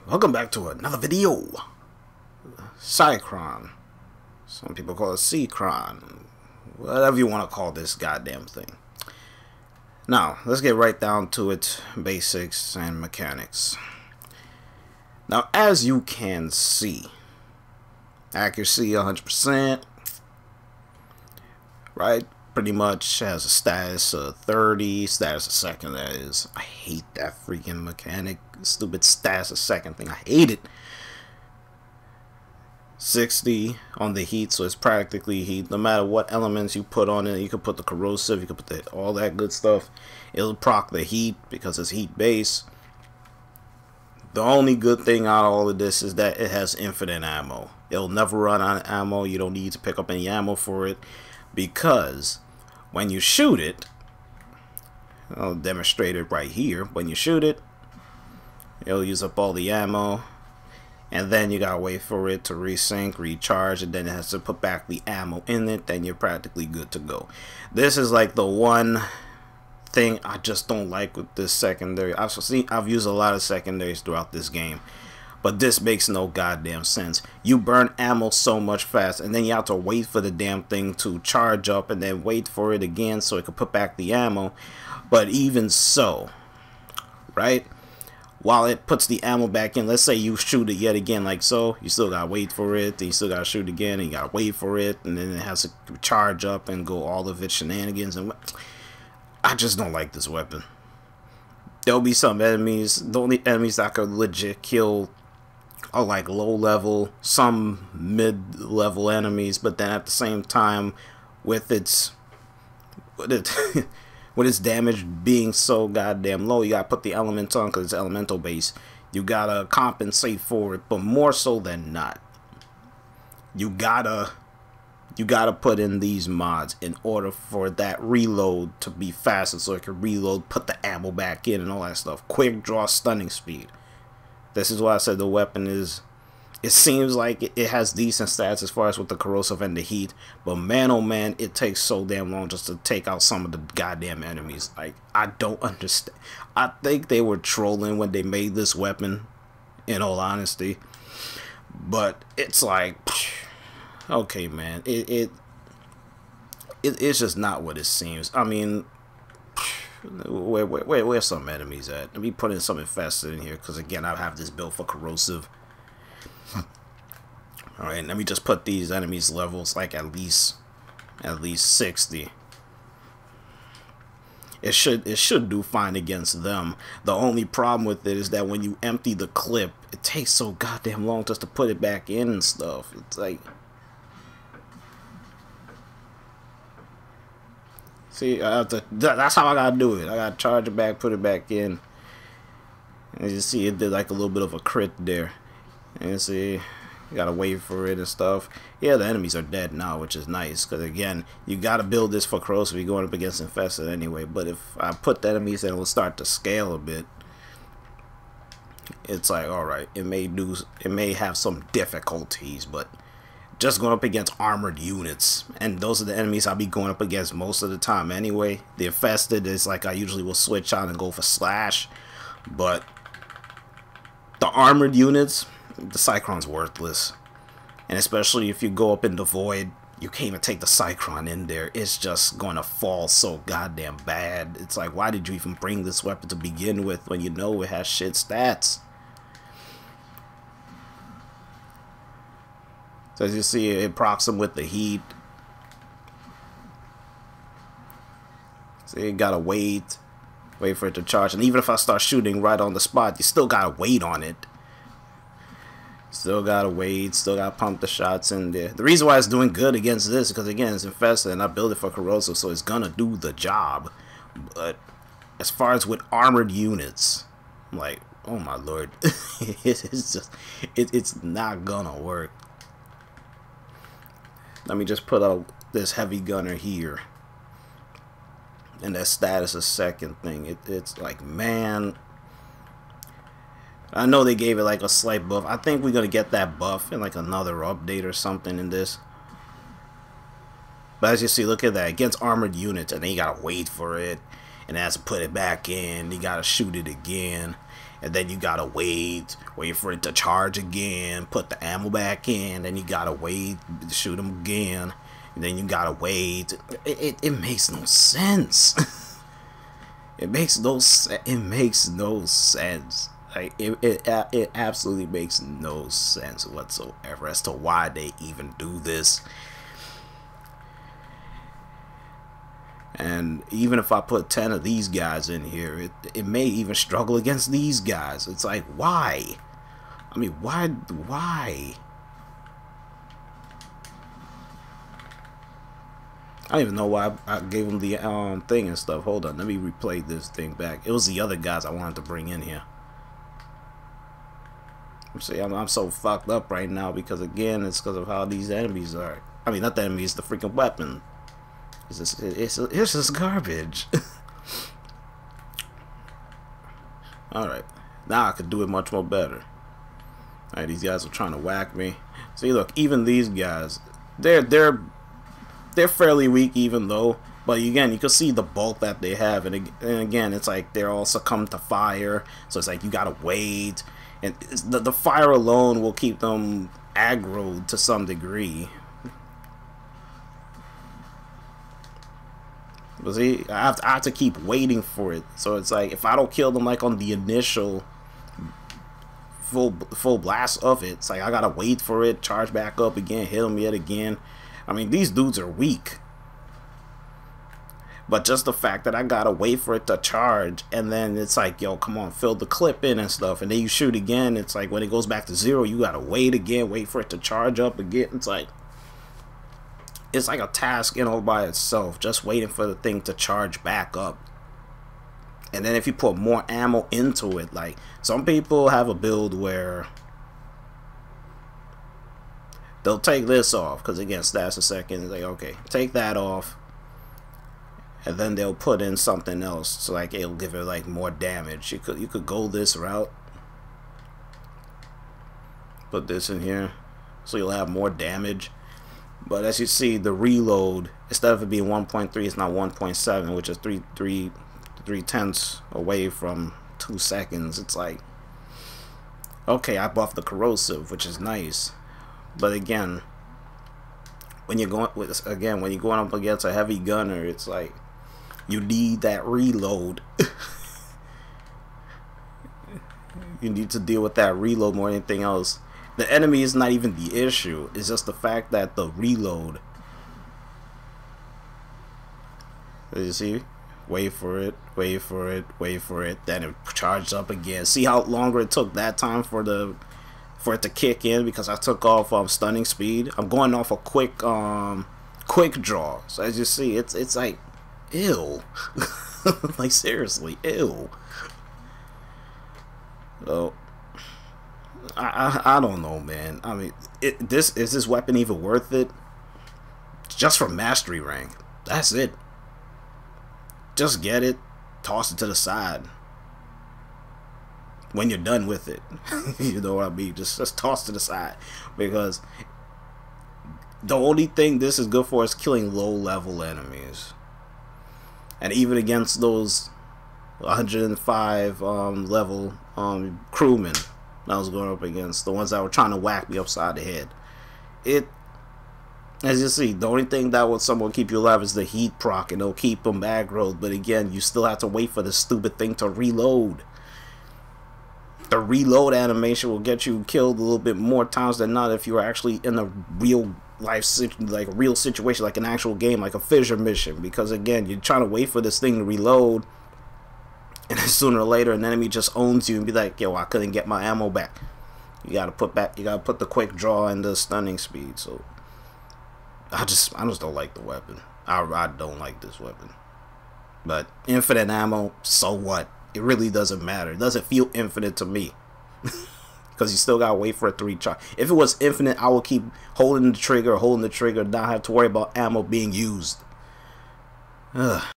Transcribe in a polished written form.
Welcome back to another video. Cycron. Some people call it Cycron. Whatever you want to call this goddamn thing. Now, let's get right down to its basics and mechanics. Now, as you can see, accuracy 100%, right? Pretty much has a status of 30, status a second, that is. I hate that freaking mechanic. Stupid status a second thing. I hate it. 60 on the heat, so it's practically heat. No matter what elements you put on it, you can put the corrosive, you can put all that good stuff. It'll proc the heat because it's heat based. The only good thing out of all of this is that it has infinite ammo. It'll never run out of ammo. You don't need to pick up any ammo for it, because when you shoot it, I'll demonstrate it right here. When you shoot it, it'll use up all the ammo, and then you gotta wait for it to resync, recharge, and then it has to put back the ammo in it. Then you're practically good to go. This is like the one thing I just don't like with this secondary. I've used a lot of secondaries throughout this game, but this makes no goddamn sense. You burn ammo so much fast, and then you have to wait for the damn thing to charge up, and then wait for it again so it can put back the ammo. But even so, right, while it puts the ammo back in, let's say you shoot it yet again like so, you still gotta wait for it, then you still gotta shoot again, and you gotta wait for it, and then it has to charge up and go all of its shenanigans. And I just don't like this weapon. There'll be some enemies, the only enemies that could legit kill are like low level, some mid level enemies, but then at the same time, with its with its damage being so goddamn low, you gotta put the elements on because it's elemental base. You gotta compensate for it, but more so than not, you gotta put in these mods in order for that reload to be faster, so it can reload, put the ammo back in, and all that stuff. Quick draw, stunning speed. This is why I said the weapon is, it seems like it has decent stats as far as with the corrosive and the heat, but man oh man, it takes so damn long just to take out some of the goddamn enemies. Like, I don't understand. I think they were trolling when they made this weapon, in all honesty, but it's like, okay man, it's just not what it seems. I mean, where's some enemies at? Let me put in some infested in here, because again, I have this build for corrosive. Alright, let me just put these enemies levels like at least 60. It should do fine against them. The only problem with it is that when you empty the clip, it takes so goddamn long just to put it back in and stuff. It's like, see, that's how I gotta do it. I gotta charge it back, put it back in. And you see, it did like a little bit of a crit there. And you see, you gotta wait for it and stuff. Yeah, the enemies are dead now, which is nice, because again, you gotta build this for corrosive. You're going up against infested anyway. But if I put the enemies, then it will start to scale a bit. It's like, alright, it may have some difficulties, but just going up against armored units, and those are the enemies I'll be going up against most of the time anyway. The infested is like I usually will switch out and go for slash, but the armored units, the Cycron's worthless. And especially if you go up in the void, you can't even take the Cycron in there. It's just gonna fall so goddamn bad. It's like, why did you even bring this weapon to begin with when you know it has shit stats? So as you see, it procs them with the heat. So you gotta wait for it to charge. And even if I start shooting right on the spot, you still gotta wait on it. Still gotta wait, still gotta pump the shots in there. The reason why it's doing good against this is because, again, it's infested and I built it for corrosive, so it's gonna do the job. But as far as with armored units, I'm like, oh my lord, it's not gonna work. Let me just put out this heavy gunner here, and that status a second thing. It's like, man, I know they gave it like a slight buff. I think we're gonna get that buff in like another update or something in this. But as you see, look at that, against armored units, and then you gotta wait for it, and it has to put it back in. You gotta shoot it again, and then you gotta wait for it to charge again, put the ammo back in, then you gotta wait, shoot them again, and then you gotta wait. It makes no sense. It makes no sense. Like it absolutely makes no sense whatsoever as to why they even do this. And even if I put 10 of these guys in here, it may even struggle against these guys. It's like, why? I mean, why? I don't even know why I gave him the thing and stuff. Hold on, let me replay this thing back. It was the other guys I wanted to bring in here. See, I'm so fucked up right now because, again, it's because of how these enemies are. I mean, not the enemies, the freaking weapon. It's just garbage. Alright, now I could do it much more better. Alright, these guys are trying to whack me. See, look, even these guys, they're fairly weak, even though. But again, you can see the bulk that they have, and again, it's like they're all succumb to fire. So it's like you gotta wait, and the fire alone will keep them aggroed to some degree. But see, I have to keep waiting for it. So it's like, if I don't kill them like on the initial full blast of it, it's like I gotta wait for it, charge back up again, hit them yet again. I mean, these dudes are weak. But just the fact that I gotta wait for it to charge, and then it's like, yo, come on, fill the clip in and stuff, and then you shoot again. It's like when it goes back to 0, you gotta wait again, wait for it to charge up again. It's like a task in all by itself, just waiting for the thing to charge back up. And then if you put more ammo into it, like some people have a build where they'll take this off, because again, stats a second, it's like, okay, take that off, and then they'll put in something else, so like it'll give it like more damage. You could go this route, put this in here, so you'll have more damage. But as you see, the reload, instead of it being 1.3, it's now 1.7, which is 3/10 away from 2 seconds. It's like, okay, I buffed the corrosive, which is nice. But again, when you're going up against a heavy gunner, it's like you need that reload. You need to deal with that reload more than anything else. The enemy is not even the issue. It's just the fact that the reload. You see? Wait for it, wait for it, wait for it. Then it charged up again. See how longer it took that time for it to kick in, because I took off stunning speed. I'm going off a quick draw. So as you see, it's like, ew. Like seriously, ew. So I don't know, man. I mean, is this weapon even worth it? Just for mastery rank. That's it. Just get it, toss it to the side. When you're done with it, you know what I mean. Just toss to the side, because the only thing this is good for is killing low-level enemies, and even against those 105 level crewmen I was going up against, the ones that were trying to whack me upside the head. As you see, the only thing that would someone keep you alive is the heat proc, and it'll keep them aggroed. But again, you still have to wait for the stupid thing to reload. The reload animation will get you killed a little bit more times than not if you are actually in a real life, like a real situation, like an actual game, like a fissure mission. Because again, you're trying to wait for this thing to reload, and then sooner or later an enemy just owns you and be like, yo, I couldn't get my ammo back. You gotta put the quick draw and the stunning speed. So I just don't like the weapon. I don't like this weapon. But infinite ammo, so what? It really doesn't matter. It doesn't feel infinite to me. Because you still gotta wait for it to recharge. If it was infinite, I would keep holding the trigger, not have to worry about ammo being used. Ugh.